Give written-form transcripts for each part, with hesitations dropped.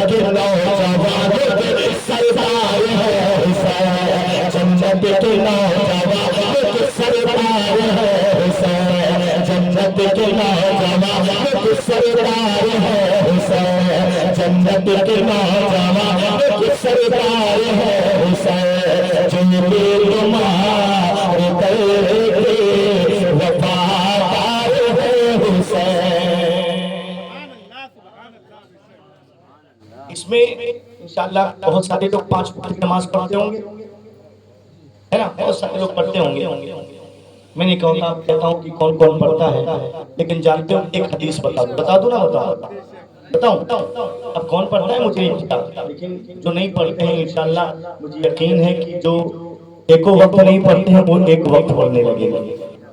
کے نوجوانوں کے سردار ہے حسین، جنت کے نوجوانوں کے سردار ہے حسین، جنت کے نوجوانوں کے سردار ہے حسین، جنت کے نوجوانوں کے سردار ہے حسین، جنبیل مار کر کے وفادار ہے حسین۔ اس میں انشاءاللہ بہت سارے لوگ 5 وقت کی نماز پڑھتے ہوں گے، ہے نا، بہت سارے لوگ پڑھتے ہوں گے۔ میں نہیں کہوں گا، کہتا ہوں کہ کون کون پڑھتا ہے، لیکن جانتے ہو ایک حدیث بتا دوں نا، بتاؤں؟ اب کون پڑھتا ہے مجھے نہیں پتا، لیکن جو نہیں پڑھتے ہیں انشاءاللہ مجھے یقین ہے کہ جو ایک وقت نہیں پڑھتے ہیں وہ ایک وقت پڑھنے لگے گا،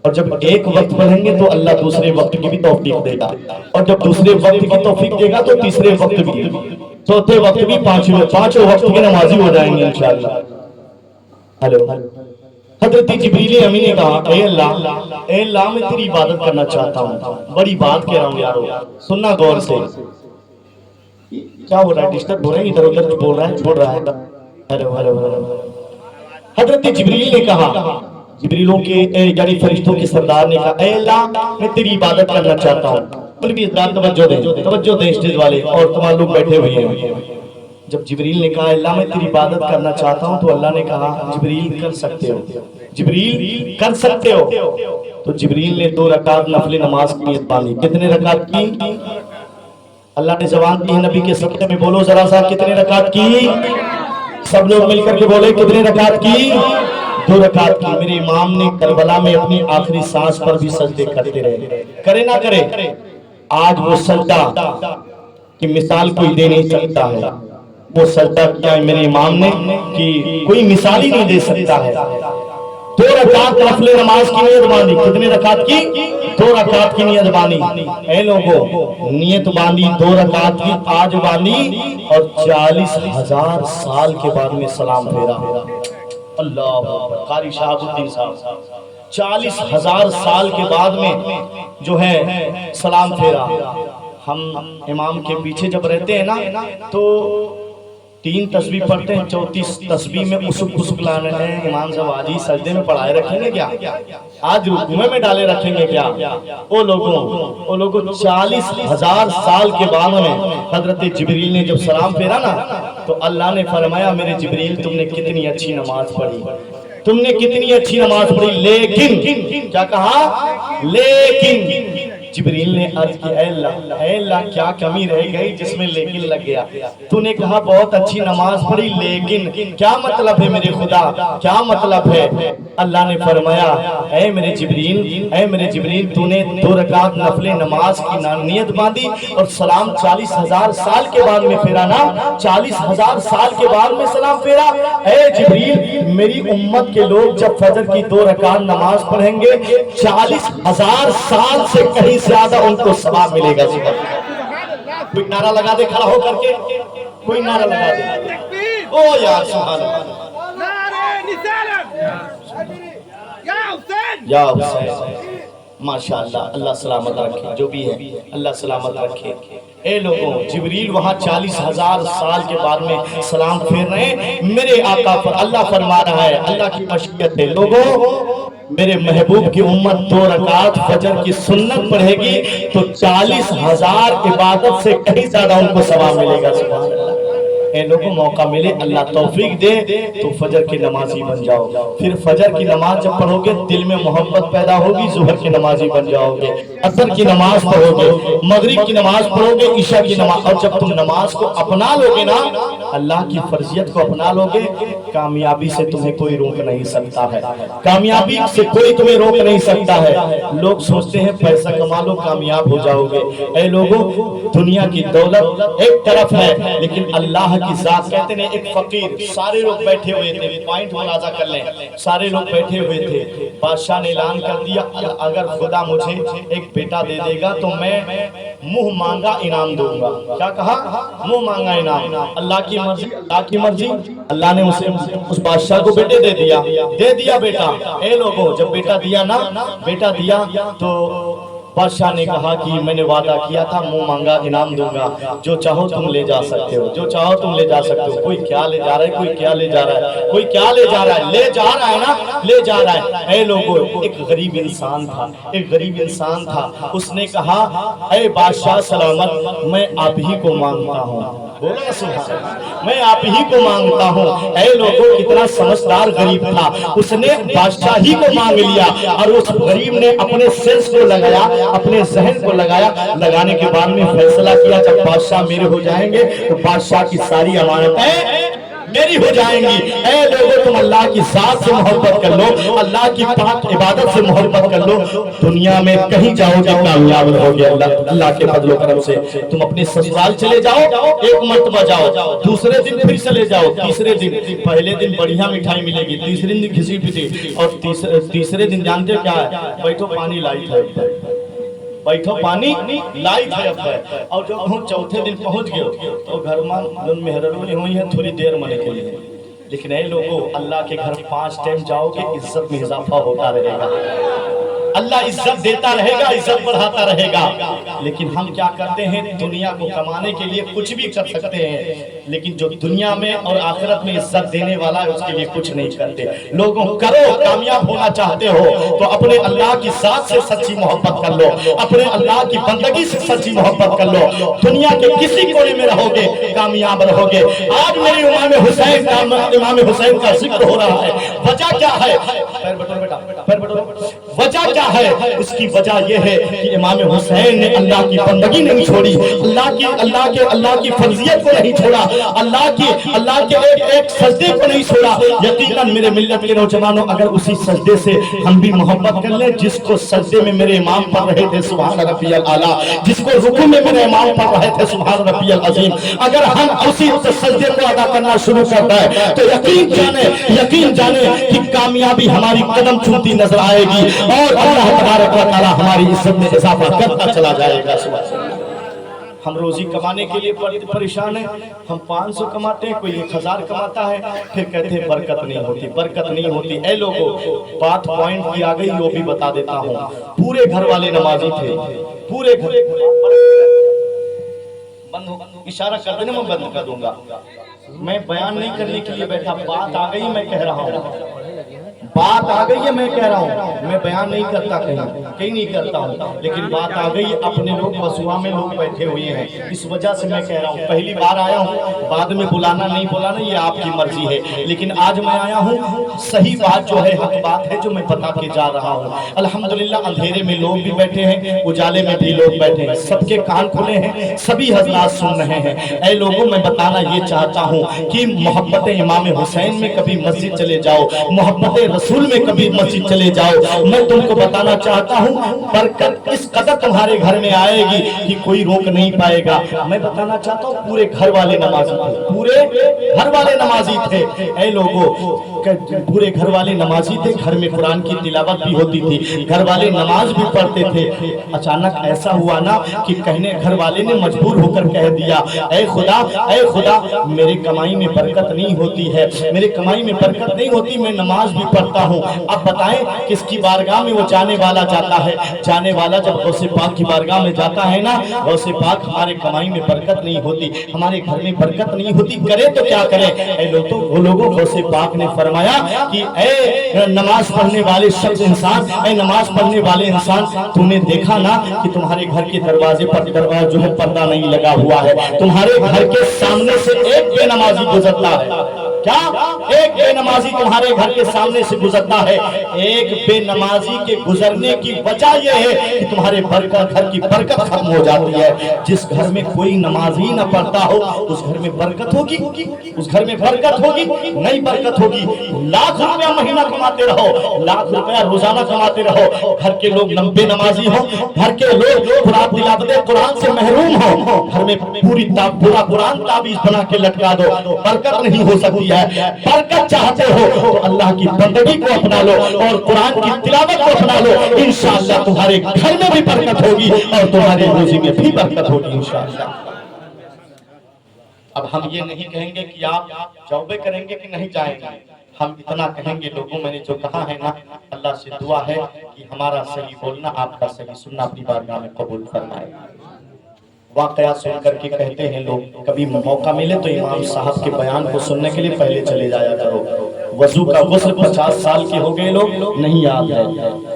اور جب ایک وقت پڑھیں گے تو اللہ دوسرے وقت کی بھی توفیق دے گا، اور جب دوسرے وقت کی توفیق دے گا تو تیسرے وقت بھی، چوتھے وقت بھی، پانچوں وقت کے نمازی ہو جائیں گے انشاءاللہ۔ ہلو، حضرت جبریل امین نے کہا اے اللہ میں تیری عبادت کرنا چاہتا ہوں، بڑی بات کہہ رہا ہوں یارو، سننا غور سے، کیا ہو رہا ہے، ڈسٹرب ہو رہے ہیں، ادھر ادھر بول رہا ہے، چھوڑ رہا ہے، ہلو ہلو ہلو۔ حضرت جبریل نے کہا، جبریلوں کے یعنی فرشتوں کے سردار نے کہا اے اللہ میں تیری عبادت کرنا چاہتا ہوں۔ بولے بھی ذات توجہ دیں اسٹیج والے اور تمام لوگ بیٹھے ہوئے ہیں۔ جب جبریل نے کہا اللہ میں تیری عبادت کرنا چاہتا ہوں تو اللہ نے کہا جبریل کر سکتے ہو، جبریل کر سکتے ہو۔ تو جبریل نے 2 رکعت نفل نماز کی نیت باندھی۔ کتنے رکعت کی؟ اللہ نے زبان دی ہے نبی کے صدقے میں، بولو ذرا سا کتنے رکعت کی؟ سب لوگ مل کر کے بولے کتنے رکعت کی؟ 2 رکعت کی۔ میرے امام نے کربلا میں اپنی آخری سانس پر بھی سجدے کرتے رہے، کرے نہ کرے، آج وہ سجدہ کی مثال کوئی دے نہیں سکتا ہے، وہ سجدہ کیا ہے میرے امام نے کہ کوئی مثال ہی نہیں دے سکتا ہے۔ 2 رکعت نفل نماز کی نیت باندھی۔ کتنے رکعت کی؟ 2 رکعت کی نیت باندھی۔ اے لوگوں نیت باندھی 2 رکعت کی آج باندھی، اور 40,000 سال کے بعد میں سلام پھیرا۔ اللہ قاری شہاب الدین صاحب 40,000 سال کے بعد میں جو ہے سلام پھیرا۔ ہم امام کے پیچھے جب رہتے ہیں نا تو 3 تسبیح پڑھتے ہیں، 34 تسبیح میں اسک اسک لانے ہیں۔ امام صاحب آج ہی سجدے میں پڑھائے رکھیں گے کیا؟ آج رکوع میں ڈالے رکھیں گے کیا؟ وہ لوگوں 40,000 سال کے بعد میں حضرت جبریل نے جب سلام پھیرا نا تو اللہ نے فرمایا میرے جبریل تم نے کتنی اچھی نماز پڑھی، تم نے کتنی اچھی نماز پڑھی، لیکن کیا کہا؟ لیکن جبریل نے عرض کی اے اللہ کیا کمی رہ گئی جس میں لیکن لگ گیا؟ تو نے کہا بہت اچھی نماز پڑھی لیکن کیا مطلب ہے میرے خدا، کیا مطلب ہے؟ اللہ نے فرمایا اے میرے جبریل تو نے 2 رکعت نفل نماز کی نیت باندھی اور سلام 40,000 سال کے بعد میں پھیرا نا، 40,000 سال کے بعد میں سلام پھیرا۔ اے جبریل میری امت کے لوگ جب فجر کی 2 رکعت نماز پڑھیں گے 40,000 سال سے کہیں زیادہ ان کو ثواب ملے گا۔ کوئی نعرہ لگا دے کھڑا ہو کر کے، کوئی نعرہ لگا دے، او یار سبحان اللہ، یا حسین، ماشاءاللہ، اللہ سلامت رکھے، جو بھی ہے اللہ سلامت رکھے۔ اے لوگوں جبریل وہاں 40,000 سال کے بعد میں سلام پھیر رہے ہیں، میرے آقا پر اللہ فرما رہا ہے، اللہ کی مشیت ہے لوگوں میرے محبوب کی امت 2 رکعت فجر کی سنت پڑھے گی تو 40,000 عبادت سے کہیں زیادہ ان کو ثواب ملے گا۔ سبحان اللہ۔ اے لوگوں موقع ملے، اللہ توفیق دے تو فجر کی نمازی بن جاؤ، پھر فجر کی نماز جب پڑھو گے دل میں محبت پیدا ہوگی، ظہر کی نمازی بن جاؤ گے، عصر کی نماز پڑھو گے، مغرب کی نماز پڑھو گے، عشاء کی نماز، اور جب تم نماز کو اپنا لو گے نا، اللہ کی فرضیت کو اپنا لو گے، کامیابی سے تمہیں کوئی روک نہیں سکتا ہے، کامیابی سے کوئی تمہیں روک نہیں سکتا ہے۔ لوگ سوچتے ہیں پیسہ کما لو کامیاب ہو جاؤ گے، اے لوگوں دنیا کی دولت ایک طرف ہے لیکن اللہ کی ذات، کہتے ہیں ایک فقیر، سارے لوگ بیٹھے ہوئے تھے، پوائنٹ ملاحظہ کر لیں، سارے لوگ بیٹھے ہوئے تھے، بادشاہ نے اعلان کر دیا اگر خدا مجھے ایک بیٹا دے دے گا تو میں منہ مانگا انعام دوں گا۔ کیا کہا؟ منہ مانگا انعام۔ اللہ کی مرضی، اللہ کی مرضی، اللہ نے اس بادشاہ کو بیٹے دے دیا بیٹا۔ اے لوگوں جب بیٹا دیا نا، بیٹا دیا تو بادشاہ نے کہا کہ میں نے وعدہ کیا تھا منہ مانگا انعام دوں گا، جو چاہو تم لے جا سکتے ہو، جو چاہو تم لے جا سکتے ہو۔ کوئی کیا لے جا رہا ہے، کوئی کیا لے جا رہا ہے، کوئی کیا لے جا رہا ہے، لے جا رہا ہے نا، لے جا رہا ہے۔ اے لوگوں، ایک غریب انسان تھا، ایک غریب انسان تھا، اس نے کہا اے بادشاہ سلامت، میں آپ ہی کو مانگتا ہوں، بولو سبحان اللہ، میں آپ ہی کو مانگتا ہوں۔ اے لوگوں، کتنا سمجھدار غریب تھا، اس نے بادشاہ ہی کو مانگ لیا، اور اس غریب نے اپنے سینس کو لگایا، اپنے ذہن کو لگایا، لگانے کے بعد میں فیصلہ کیا جب بادشاہ میرے ہو جائیں گے تو بادشاہ کی ساری امانتیں میری ہو جائیں گی۔ اے لوگوں، تم اللہ کی ذات سے محبت کر لو، اللہ کی پاک عبادت سے محبت کر لو، دنیا میں کہیں جاؤ گے کامیاب رہو گے اللہ کے فضل و کرم سے۔ تم اپنے سسرال چلے جاؤ، ایک مرتبہ جاؤ، دوسرے دن پھر چلے جاؤ، تیسرے دن، پہلے دن بڑھیا مٹھائی ملے گی، تیسرے دن گھسی پٹی، اور تیسرے دن جانتے ہو کیا ہے؟ بیٹھو پانی لائی تھا، بیٹھو پانی لائی تھے اب ہے، اور جب ہم چوتھے دن پہنچ گئے تو گھر میں مہربانی ہوئی ہے تھوڑی دیر منے کے لیے۔ لیکن اے لوگوں، اللہ کے گھر 5 ٹائم جاؤ گے، عزت میں اضافہ ہوتا رہے گا، اللہ عزت دیتا رہے گا، عزت بڑھاتا رہے گا۔ لیکن ہم کیا کرتے ہیں؟ دنیا کو کمانے کے لیے کچھ بھی کر سکتے ہیں، لیکن جو دنیا میں اور آخرت میں عزت دینے والا ہے اس کے لیے کچھ نہیں کرتے۔ لوگوں، کرو، کامیاب ہونا چاہتے ہو تو اپنے اللہ کی ذات سے سچی محبت کر لو، اپنے اللہ کی بندگی سے سچی محبت کر لو، دنیا کے کسی کونے میں رہو گے کامیاب رہو گے۔ آج میری امام حسین کا ذکر ہو رہا ہے، وجہ کیا ہے؟ پیر بٹو بیٹا، پیر بٹو، وجہ کیا ہے؟ اس کی وجہ یہ ہے کہ امام حسین نے اللہ کی بندگی نہیں چھوڑی، اللہ کی فرضیت کو نہیں چھوڑا، اللہ کے ایک سجدے کو نہیں چھوڑا۔ یقیناً میرے ملت کے نوجوانوں، اگر اسی سجدے سے ہم بھی محبت کر لیں جس کو سجدے میں میرے امام پڑھ رہے تھے سبحان ربی الاعلیٰ، جس کو رکوع میں میرے امام پڑھ رہے تھے سبحان ربی العظیم، اگر ہم اسی سجدے کو ادا کرنا شروع کرتا ہے تو یقین جانے کہ کامیابی ہماری قدم چومتی نظر آئے گی، اور اللہ تبارک و تعالی ہماری عزت میں اضافہ کرتا چلا جائے گا۔ ہم روزی کمانے کے لیے پریشان ہیں، ہم 500 کماتے ہیں، کوئی 1000 کماتا ہے، پھر کہتے ہیں برکت نہیں ہوتی، برکت نہیں ہوتی۔ اے لوگوں، بات پوائنٹ کی آ گئی، وہ بھی بتا دیتا ہوں۔ پورے گھر والے نمازی تھے، پورے گھر، اشارہ کر دینا میں بند کر دوں گا، میں بیان نہیں کرنے کے لیے بیٹھا، بات آ گئی میں کہہ رہا ہوں، بات آ گئی ہے میں کہہ رہا ہوں، میں بیان نہیں کرتا کہیں نہیں کرتا ہوں، لیکن بات آ گئی، اپنے لوگ وسوا میں لوگ بیٹھے ہوئے ہیں، اس وجہ سے میں کہہ رہا ہوں۔ پہلی بار آیا ہوں، بعد میں بلانا نہیں بلانا یہ آپ کی مرضی ہے، لیکن آج میں آیا ہوں، صحیح بات جو ہے حق بات ہے جو میں بتا کے جا رہا ہوں۔ الحمدللہ اندھیرے میں لوگ بھی بیٹھے ہیں، اجالے میں بھی لوگ بیٹھے ہیں، سب کے کان کھلے ہیں، سبھی حضرات سن رہے ہیں۔ اے لوگوں، میں بتانا یہ چاہتا ہوں کہ محبت امام حسین میں کبھی مسجد چلے جاؤ، محبت رسول میں کبھی مسجد چلے جاؤ، میں تم کو بتانا چاہتا ہوں برکت اس قدر تمہارے گھر میں آئے گی کہ کوئی روک نہیں پائے گا۔ میں بتانا چاہتا ہوں پورے گھر والے نمازی تھے، پورے گھر والے نمازی تھے۔ اے لوگوں، پورے گھر والے نمازی تھے، گھر میں قرآن کی تلاوت بھی ہوتی تھی، گھر والے نماز بھی پڑھتے تھے۔ اچانک ایسا ہوا نا کہ کہنے گھر والے نے مجبور ہو کر کہہ دیا، اے خدا میرے کمائی میں برکت نہیں ہوتی ہے، میرے کمائی میں برکت نہیں ہوتی، میں نماز بھی پڑھتا ہوں، اب بتائیں کس کی بارگاہ میں وہ جانے والا جاتا ہے؟ جانے والا جب غوث پاک کی بارگاہ میں جاتا ہے نا، غوث پاک ہمارے کمائی میں برکت نہیں ہوتی، ہمارے گھر میں برکت نہیں ہوتی، کرے تو کیا کرے؟ اے لوگوں، غوث پاک نے فرمایا کہ اے نماز پڑھنے والے شخص انسان، اے نماز پڑھنے والے انسان، تم نے دیکھا نا کہ تمہارے گھر کے دروازے پر جو ہے پردہ نہیں لگا ہوا ہے، تمہارے گھر کے سامنے سے ایک بے نمازی گزرتا ہے، کیا ایک بے نمازی تمہارے گھر کے سامنے سے گزرتا ہے؟ ایک بے نمازی کے گزرنے کی وجہ یہ ہے کہ تمہارے گھر کی برکت ختم ہو جاتی ہے۔ جس گھر میں کوئی نمازی نہ پڑھتا ہو اس گھر میں برکت ہوگی؟ اس گھر میں برکت ہوگی؟ نہیں برکت ہوگی۔ لاکھ روپیہ مہینہ کماتے رہو، لاکھ روپیہ روزانہ کماتے رہو، گھر کے لوگ بے نمازی ہو، گھر کے لوگ قرآن تلاوت قرآن سے محروم ہو، گھر میں پورا قرآن تعویذ بنا کے لٹکا دو، برکت نہیں ہو سکتی ہے۔ برکت چاہتے ہو تو اللہ کی بندگی کو اپنا لو اور قرآن کی تلاوت کو اپنا لو، انشاءاللہ تمہارے گھر میں بھی برکت ہوگی اور تمہاری روزی میں بھی برکت ہوگی انشاءاللہ۔ اب ہم یہ نہیں کہیں گے کہ آپ توبہ کریں گے کہ نہیں جائیں گے، ہم اتنا کہیں گے لوگوں، میں نے جو کہا ہے نا، اللہ سے دعا ہے کہ ہمارا صحیح بولنا، آپ کا صحیح سننا اپنی بارگاہ میں قبول فرمائے۔ واقعہ سن کر کے کہتے ہیں لوگ، کبھی موقع ملے تو امام صاحب کے بیان کو سننے کے لیے پہلے چلے جایا کرو۔ وضو کا غسل 50 سال کے ہو گئے لوگ نہیں یاد ہے،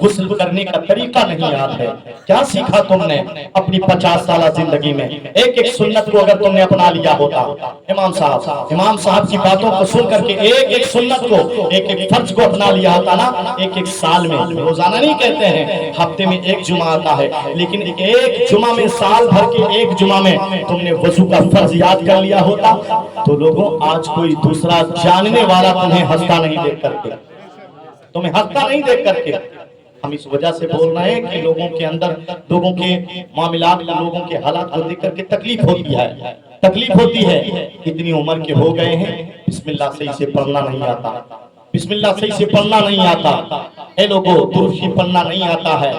غسل کرنے کا طریقہ نہیں یاد ہے، کیا سیکھا تم نے اپنی 50 سالہ زندگی میں؟ ایک ایک سنت کو اگر تم نے اپنا لیا ہوتا، امام صاحب کی باتوں کو سن کر کے ایک ایک سنت کو، ایک ایک فرض کو اپنا لیا ہوتا نا، ایک ایک سال میں، روزانہ نہیں کہتے ہیں، ہفتے میں ایک جمعہ آتا ہے، لیکن ایک جمعہ میں، سال بھر کے ایک جمعہ میں تم نے وضو کا فرض یاد کر لیا ہوتا تو لوگوں آج کوئی دوسرا جاننے والا تمہیں ہنستا نہیں دیکھ کر کے، تمہیں ہنستا نہیں دیکھ کر کے۔ ہم اس وجہ سے بول رہے ہیں کہ لوگوں کے اندر، لوگوں کے معاملات، لوگوں کے حالات کو دیکھ کر کے تکلیف ہوتی ہے۔ اتنی عمر کے ہو گئے ہیں، بسم اللہ صحیح سے پڑھنا نہیں آتا، بسم اللہ صحیح سے پڑھنا نہیں آتا، اے لوگوں درود شریف پڑھنا نہیں آتا ہے،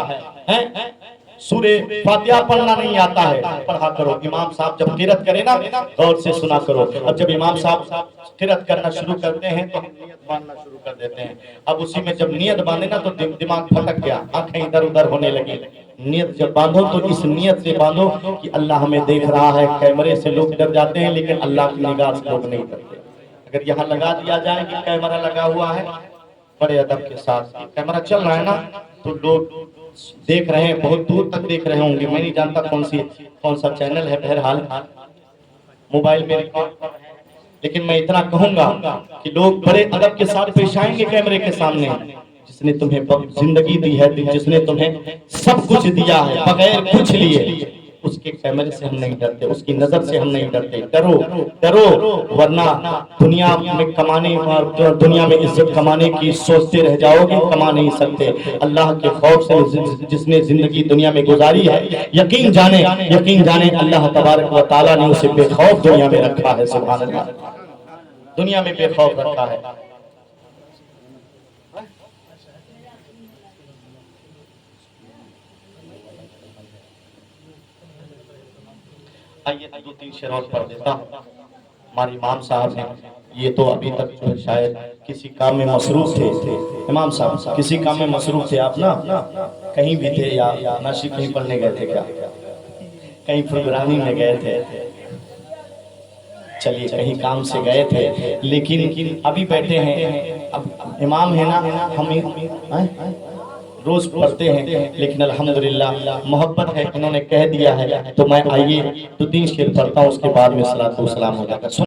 سورہ فاتحہ پڑھنا نہیں آتا ہے، پڑھا کرو۔ امام صاحب جب قرات کرے نا، غور سے سنا کرو۔ اب جب امام صاحب قرات کرنا شروع کرتے ہیں تو ہم نیت باندھنا شروع کر دیتے ہیں۔ اب اسی میں جب نیت باندھے نا تو دماغ پھٹک گیا، آنکھیں ادھر ادھر ہونے لگی۔ نیت جب باندھو تو اس نیت سے باندھو کہ اللہ ہمیں دیکھ رہا ہے، کیمرے سے لوگ ڈر جاتے ہیں لیکن اللہ کی نگاہ سے لوگ نہیں ڈرتے۔ اگر یہاں لگا دیا جائے کہ کیمرہ لگا ہوا ہے، بڑے ادب کے ساتھ کیمرہ چل رہا ہے نا، تو لوگ دیکھ رہے ہیں، بہت دور تک دیکھ رہے ہوں گے، میں نہیں جانتا کون سا چینل ہے، بہرحال موبائل میں ریکارڈ کر رہے ہیں، لیکن میں اتنا کہوں گا کہ لوگ بڑے ادب کے ساتھ پیش آئیں گے کیمرے کے سامنے۔ جس نے تمہیں زندگی دی ہے، جس نے تمہیں سب کچھ دیا ہے بغیر کچھ لیے، اس کے کیمرے سے ہم نہیں ڈرتے، اس کی نظر سے ہم نہیں ڈرتے۔ ڈرو ورنہ دنیا میں کمانے، دنیا میں عزت کمانے کی سوچتے رہ جاؤ گے، کما نہیں سکتے۔ اللہ کے خوف سے جس نے زندگی دنیا میں گزاری ہے، یقین جانے اللہ تبارک و تعالیٰ نے اسے بے خوف دنیا میں رکھا ہے۔ سبحان اللہ، دنیا میں بے خوف رکھا ہے۔ آئیے 2-3 شعر اور پڑھ دیتا ہوں۔ ہمارے امام صاحب ہیں، یہ تو ابھی تک جو شاید کسی کام میں مصروف تھے۔ امام صاحب کسی کام میں مصروف تھے آپ نا، کہیں بھی تھے یا ناشی کہیں پڑھنے گئے تھے، کیا کہیں پروگرامنگ میں گئے تھے؟ چلیے کہیں کام سے گئے تھے، لیکن ابھی بیٹھے ہیں۔ اب امام ہے نا، ہم روز پڑھتے ہیں، لیکن الحمدللہ محبت ہے، انہوں نے کہہ دیا ہے تو میں آئیے 2-3 شعر پڑھتا ہوں، اس کے بعد میں صلاۃ و سلام ہو جاتا ہے۔